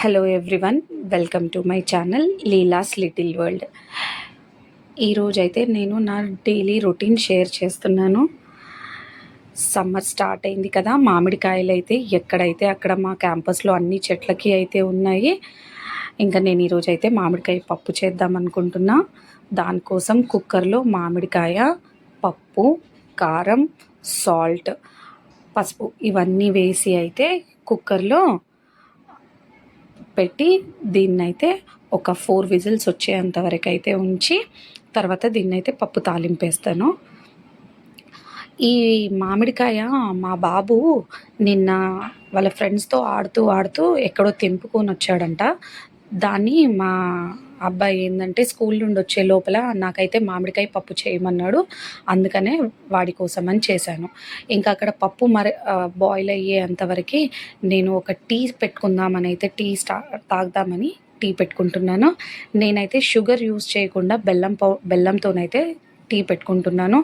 Hello everyone, welcome to my channel Leela's little world. ఈరోజైతే నేను నా డైలీ రొటీన్ షేర్ చేస్తున్నాను. సమ్మర్ స్టార్ట్ అయింది కదా, మామిడికాయలు అయితే ఎక్కడైతే అక్కడ మా క్యాంపస్లో అన్ని చెట్లకి అయితే ఉన్నాయి. ఇంకా నేను ఈరోజైతే మామిడికాయ పప్పు చేద్దాం అనుకుంటున్నా. దానికోసం కుక్కర్లో మామిడికాయ, పప్పు, కారం, సాల్ట్, పసుపు ఇవన్నీ వేసి అయితే కుక్కర్లో పెట్టి దీన్నైతే ఒక 4 విజిల్స్ వచ్చేంత వరకు అయితే ఉంచి తర్వాత దీన్నైతే పప్పు తాలింపేస్తాను. ఈ మామిడికాయ మా బాబు నిన్న వాళ్ళ ఫ్రెండ్స్తో ఆడుతూ ఎక్కడో తెంపుకొని వచ్చాడంట. దాన్ని మా అబ్బాయి ఏంటంటే స్కూల్ నుండి వచ్చే లోపల నాకైతే మామిడికాయ పప్పు చేయమన్నాడు. అందుకనే వాడి కోసం అని చేశాను. ఇంకా అక్కడ పప్పు బాయిల్ అయ్యేంతవరకు నేను ఒక టీ పెట్టుకుందామని అయితే తాగుదామని టీ పెట్టుకుంటున్నాను. నేనైతే షుగర్ యూజ్ చేయకుండా బెల్లంతోనైతే టీ పెట్టుకుంటున్నాను.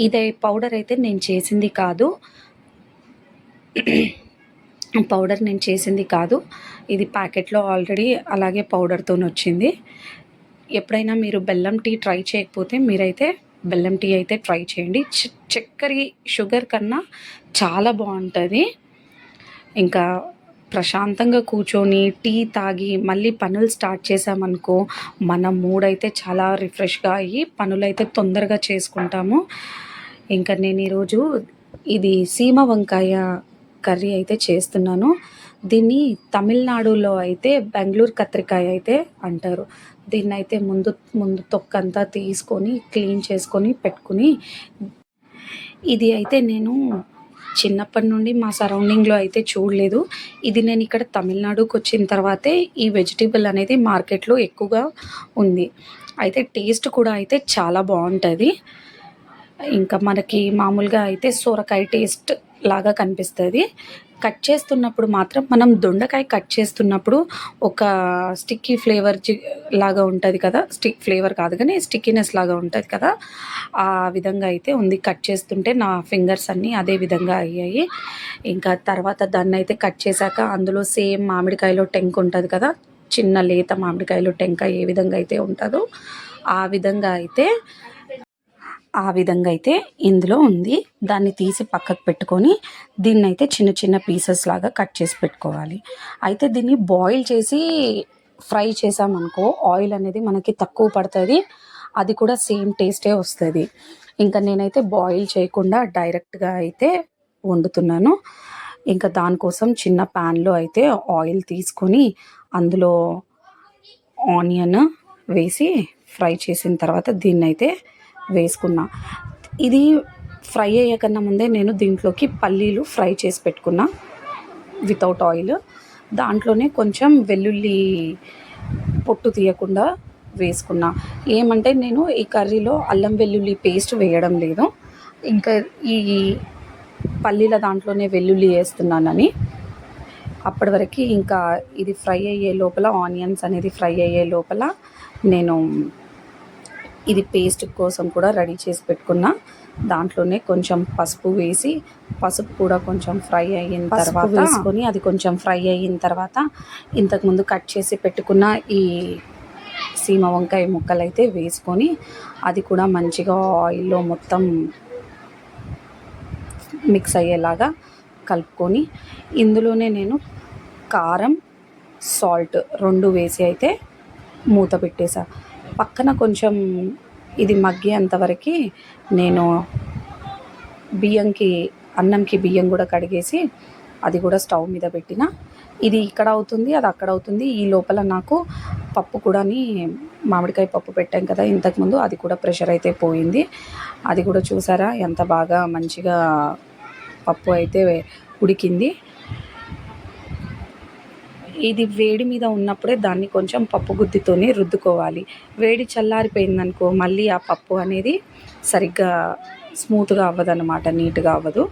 ఇదే పౌడర్ అయితే నేను చేసింది కాదు. ఇది ప్యాకెట్లో ఆల్రెడీ అలాగే పౌడర్తో వచ్చింది. ఎప్పుడైనా మీరు బెల్లం టీ ట్రై చేయకపోతే మీరైతే బెల్లం టీ అయితే ట్రై చేయండి. చక్కెర షుగర్ కన్నా చాలా బాగుంటుంది. ఇంకా ప్రశాంతంగా కూర్చొని టీ తాగి మళ్ళీ పనులు స్టార్ట్ చేసామనుకో, మన మూడ్ అయితే చాలా రిఫ్రెష్గా అయ్యి పనులైతే తొందరగా చేసుకుంటాము. ఇంకా నేను ఈరోజు ఇది సీమ వంకాయ కర్రీ అయితే చేస్తున్నాను. దీన్ని తమిళనాడులో అయితే బెంగళూరు కత్తిరికాయ అయితే అంటారు. దీన్ని అయితే ముందు తొక్కంతా తీసుకొని క్లీన్ చేసుకొని పెట్టుకుని, ఇది అయితే నేను చిన్నప్పటి నుండి మా సరౌండింగ్లో అయితే చూడలేదు. ఇది నేను ఇక్కడ తమిళనాడుకి వచ్చిన తర్వాతే ఈ వెజిటేబుల్ అనేది మార్కెట్లో ఎక్కువగా ఉంది. అయితే టేస్ట్ కూడా అయితే చాలా బాగుంటుంది. ఇంకా మనకి మామూలుగా అయితే సొరకాయ టేస్ట్ లాగా కనిపిస్తుంది. కట్ చేస్తున్నప్పుడు మాత్రం మనం దొండకాయ కట్ చేస్తున్నప్పుడు ఒక స్టిక్కీ ఫ్లేవర్ లాగా ఉంటుంది కదా, ఫ్లేవర్ కాదు కానీ స్టిక్కీనెస్ లాగా ఉంటుంది కదా, ఆ విధంగా అయితే ఉంది. కట్ చేస్తుంటే నా ఫింగర్స్ అన్నీ అదే విధంగా అయ్యాయి. ఇంకా తర్వాత దాన్ని అయితే కట్ చేశాక అందులో సేమ్ మామిడికాయలో టెంక్ ఉంటుంది కదా, చిన్న లేత మామిడికాయలో టెంక ఏ విధంగా అయితే ఉంటుందో ఆ విధంగా అయితే ఇందులో ఉంది. దాన్ని తీసి పక్కకు పెట్టుకొని దీన్ని అయితే చిన్న చిన్న పీసెస్ లాగా కట్ చేసి పెట్టుకోవాలి. అయితే దీన్ని బాయిల్ చేసి ఫ్రై చేసామనుకో ఆయిల్ అనేది మనకి తక్కువ పడుతుంది, అది కూడా సేమ్ టేస్టే వస్తుంది. ఇంకా నేనైతే బాయిల్ చేయకుండా డైరెక్ట్గా అయితే వండుతున్నాను. ఇంకా దానికోసం చిన్న ప్యాన్లో అయితే ఆయిల్ తీసుకొని అందులో ఆనియన్ వేసి ఫ్రై చేసిన తర్వాత దీన్ని అయితే వేసుకున్నా. ఇది ఫ్రై అయ్యకన్నా ముందే నేను దీంట్లోకి పల్లీలు ఫ్రై చేసి పెట్టుకున్నా వితౌట్ ఆయిల్. దాంట్లోనే కొంచెం వెల్లుల్లి పొట్టు తీయకుండా వేసుకున్నా. ఏమంటే నేను ఈ కర్రీలో అల్లం వెల్లుల్లి పేస్ట్ వేయడం లేదు, ఇంకా ఈ పల్లీల దాంట్లోనే వెల్లుల్లి వేస్తున్నానని. అప్పటి వరకు ఇంకా ఇది ఫ్రై అయ్యే లోపల, ఆనియన్స్ అనేది ఫ్రై అయ్యే లోపల నేను ఇది పేస్ట్ కోసం కూడా రెడీ చేసి పెట్టుకున్నా. దాంట్లోనే కొంచెం పసుపు వేసి, పసుపు కూడా కొంచెం ఫ్రై అయిన తర్వాత వేసుకొని, అది కొంచెం ఫ్రై అయిన తర్వాత ఇంతకుముందు కట్ చేసి పెట్టుకున్న ఈ సీమ వంకాయ ముక్కలు అయితే వేసుకొని అది కూడా మంచిగా ఆయిల్లో మొత్తం మిక్స్ అయ్యేలాగా కలుపుకొని ఇందులోనే నేను కారం, సాల్ట్ 2 వేసి అయితే మూత పెట్టేసా. పక్కన కొంచెం ఇది మగ్గేంతవరకు నేను అన్నంకి బియ్యం కూడా కడిగేసి అది కూడా స్టవ్ మీద పెట్టిన. ఇది ఇక్కడ అవుతుంది, అది అక్కడ అవుతుంది. ఈ లోపల నాకు పప్పు కూడా మామిడికాయ పప్పు పెట్టాం కదా ఇంతకుముందు, అది కూడా ప్రెషర్ అయితే పోయింది. అది కూడా చూసారా ఎంత బాగా మంచిగా పప్పు అయితే ఉడికింది. ఇది వేడి మీద ఉన్నప్పుడే దాన్ని కొంచెం పప్పు గుత్తితోనే రుద్దుకోవాలి. వేడి చల్లారిపోయిందనుకో మళ్ళీ ఆ పప్పు అనేది సరిగ్గా స్మూత్గా అవ్వదన్నమాట, నీట్గా అవ్వదు.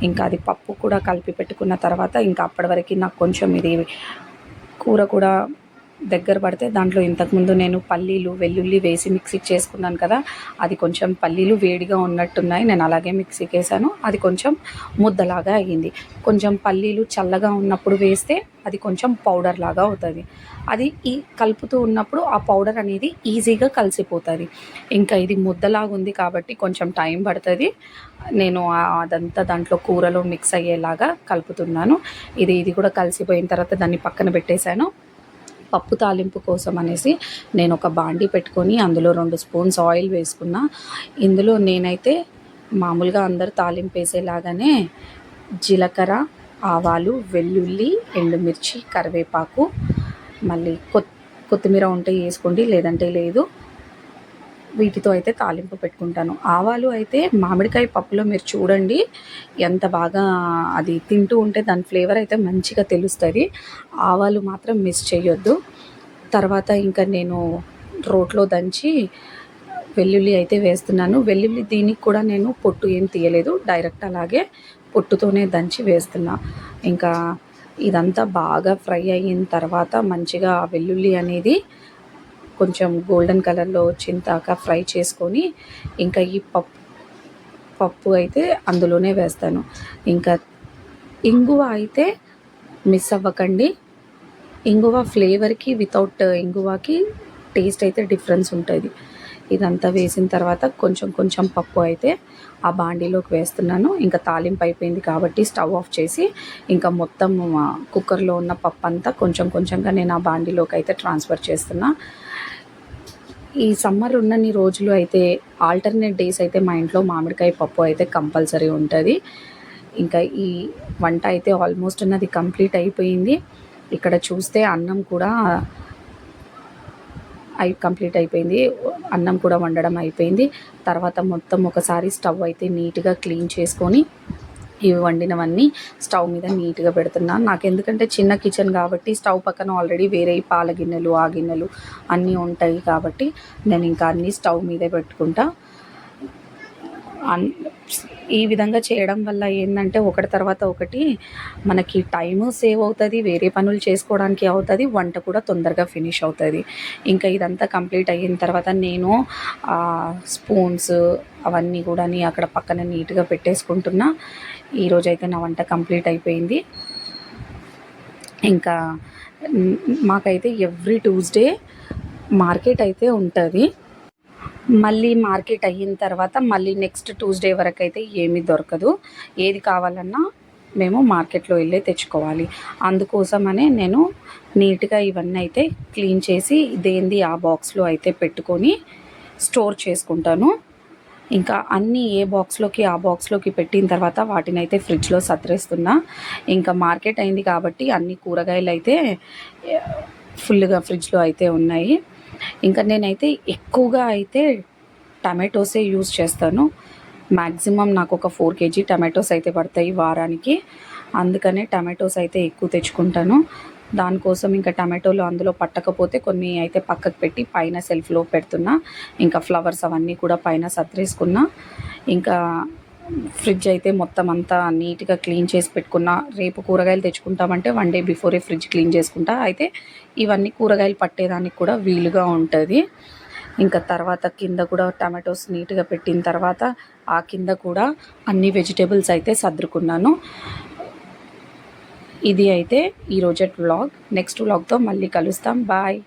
ఇంకా అది పప్పు కూడా కలిపి పెట్టుకున్న తర్వాత ఇంకా అప్పటి వరకు నాకు కొంచెం ఇది కూర కూడా దగ్గర పడితే దాంట్లో ఇంతకుముందు నేను పల్లీలు వెల్లుల్లి వేసి మిక్సీకి చేసుకున్నాను కదా, అది కొంచెం పల్లీలు వేడిగా ఉన్నట్టున్నాయి, నేను అలాగే మిక్సీకి వేసాను, అది కొంచెం ముద్దలాగా అయ్యింది. కొంచెం పల్లీలు చల్లగా ఉన్నప్పుడు వేస్తే అది కొంచెం పౌడర్ లాగా అవుతుంది. అది ఈ కలుపుతూ ఉన్నప్పుడు ఆ పౌడర్ అనేది ఈజీగా కలిసిపోతుంది. ఇంకా ఇది ముద్దలాగా ఉంది కాబట్టి కొంచెం టైం పడుతుంది. నేను అదంతా దాంట్లో కూరలో మిక్స్ అయ్యేలాగా కలుపుతున్నాను. ఇది కూడా కలిసిపోయిన తర్వాత దాన్ని పక్కన పెట్టేశాను. పప్పు తాలింపు కోసం అనేసి నేను ఒక బాండీ పెట్టుకొని అందులో 2 స్పూన్స్ ఆయిల్ వేసుకున్నా. ఇందులో నేనైతే మామూలుగా అందరూ తాలింపు వేసేలాగానే జీలకర్ర, ఆవాలు, వెల్లుల్లి, ఎండుమిర్చి, కరివేపాకు, మళ్ళీ కొత్తిమీర ఉంటే వేసుకోండి, లేదంటే లేదు. వీటితో అయితే తాలింపు పెట్టుకుంటాను. ఆవాలు అయితే మామిడికాయ పప్పులో మీరు చూడండి ఎంత బాగా అది తింటూ ఉంటే దాని ఫ్లేవర్ అయితే మంచిగా తెలుస్తుంది. ఆవాలు మాత్రం మిస్ చేయొద్దు. తర్వాత ఇంకా నేను రోట్లో దంచి వెల్లుల్లి అయితే వేస్తున్నాను. వెల్లుల్లి దీనికి కూడా నేను పొట్టు ఏం తీయలేదు, డైరెక్ట్ అలాగే పొట్టుతోనే దంచి వేస్తున్నా. ఇంకా ఇదంతా బాగా ఫ్రై అయిన తర్వాత మంచిగా వెల్లుల్లి అనేది కొంచెం గోల్డెన్ కలర్లో వచ్చిన దాకా ఫ్రై చేసుకొని ఇంకా ఈ పప్పు అయితే అందులోనే వేస్తాను. ఇంకా ఇంగువ అయితే మిస్ అవ్వకండి. ఇంగువ ఫ్లేవర్కి వితౌట్ ఇంగువకి టేస్ట్ అయితే డిఫరెన్స్ ఉంటుంది. ఇదంతా వేసిన తర్వాత కొంచెం పప్పు అయితే ఆ బాండీలోకి వేస్తున్నాను. ఇంకా తాలింపు అయిపోయింది కాబట్టి స్టవ్ ఆఫ్ చేసి ఇంకా మొత్తం కుక్కర్లో ఉన్న పప్పు అంతా కొంచెంగా నేను ఆ బాండీలోకి అయితే ట్రాన్స్ఫర్ చేస్తున్నా. ఈ సమ్మర్ ఉన్నన్ని రోజులు అయితే ఆల్టర్నేట్ డేస్ అయితే మా ఇంట్లో మామిడికాయ పప్పు అయితే కంపల్సరీ ఉంటుంది. ఇంకా ఈ వంట అయితే ఆల్మోస్ట్ ఉన్నది కంప్లీట్ అయిపోయింది. ఇక్కడ చూస్తే అన్నం కూడా కంప్లీట్ అయిపోయింది. అన్నం కూడా వండడం అయిపోయింది. తర్వాత మొత్తం ఒకసారి స్టవ్ అయితే నీట్గా క్లీన్ చేసుకొని ఇవి వండినవన్నీ స్టవ్ మీద నీట్గా పెడుతున్నాను. నాకు ఎందుకంటే చిన్న కిచెన్ కాబట్టి స్టవ్ పక్కన ఆల్రెడీ వేరే పాల గిన్నెలు ఆ గిన్నెలు అన్నీ ఉంటాయి కాబట్టి నేను ఇంకా అన్నీ స్టవ్ మీదే పెట్టుకుంటా. ఈ విధంగా చేయడం వల్ల ఏంటంటే ఒకటి తర్వాత ఒకటి మనకి టైము సేవ్ అవుతుంది, వేరే పనులు చేసుకోవడానికి అవుతుంది, వంట కూడా తొందరగా ఫినిష్ అవుతుంది. ఇంకా ఇదంతా కంప్లీట్ అయిన తర్వాత నేను స్పూన్స్ అవన్నీ కూడా అక్కడ పక్కన నీట్గా పెట్టేసుకుంటున్నా. ఈరోజైతే నా వంట కంప్లీట్ అయిపోయింది. ఇంకా మాకైతే ఎవ్రీ ట్యూస్డే మార్కెట్ అయితే ఉంటుంది. మళ్ళీ మార్కెట్ అయిన తర్వాత మళ్ళీ నెక్స్ట్ ట్యూస్డే వరకు అయితే ఏమీ దొరకదు. ఏది కావాలన్నా మేము మార్కెట్లో వెళ్ళి తెచ్చుకోవాలి. అందుకోసమనే నేను నీట్గా ఇవన్నీ అయితే క్లీన్ చేసి దేంది ఆ బాక్స్లో అయితే పెట్టుకొని స్టోర్ చేసుకుంటాను. ఇంకా అన్నీ ఏ బాక్స్లోకి ఆ బాక్స్లోకి పెట్టిన తర్వాత వాటిని అయితే ఫ్రిడ్జ్లో సర్దేస్తున్నా. ఇంకా మార్కెట్ అయింది కాబట్టి అన్ని కూరగాయలు అయితే ఫుల్గా ఫ్రిడ్జ్లో అయితే ఉన్నాయి. ఇంకా నేనైతే ఎక్కువగా అయితే టమాటోసే యూజ్ చేస్తాను. మ్యాక్సిమం నాకు ఒక 4 kg టమాటోస్ అయితే పడతాయి వారానికి. అందుకనే టమాటోస్ అయితే ఎక్కువ తెచ్చుకుంటాను. దానికోసం ఇంకా టమాటోలు అందులో పట్టకపోతే కొన్ని అయితే పక్కకు పెట్టి పైన సెల్ఫ్లో పెడుతున్నా. ఇంకా ఫ్లవర్స్ అవన్నీ కూడా పైన సర్దేసుకున్నా. ఇంకా ఫ్రిడ్జ్ అయితే మొత్తం అంతా నీట్గా క్లీన్ చేసి పెట్టుకున్నా. రేపు కూరగాయలు తెచ్చుకుంటామంటే 1 day బిఫోరే ఫ్రిడ్జ్ క్లీన్ చేసుకుంటా. అయితే ఇవన్నీ కూరగాయలు పట్టేదానికి కూడా వీలుగా ఉంటుంది. ఇంకా తర్వాత కింద కూడా టమాటోస్ నీట్గా పెట్టిన తర్వాత ఆ కింద కూడా అన్ని వెజిటేబుల్స్ అయితే సర్దుకున్నాను. ఇది అయితే ఈరోజు వ్లాగ్. నెక్స్ట్ వ్లాగ్తో మళ్ళీ కలుస్తాం. బాయ్.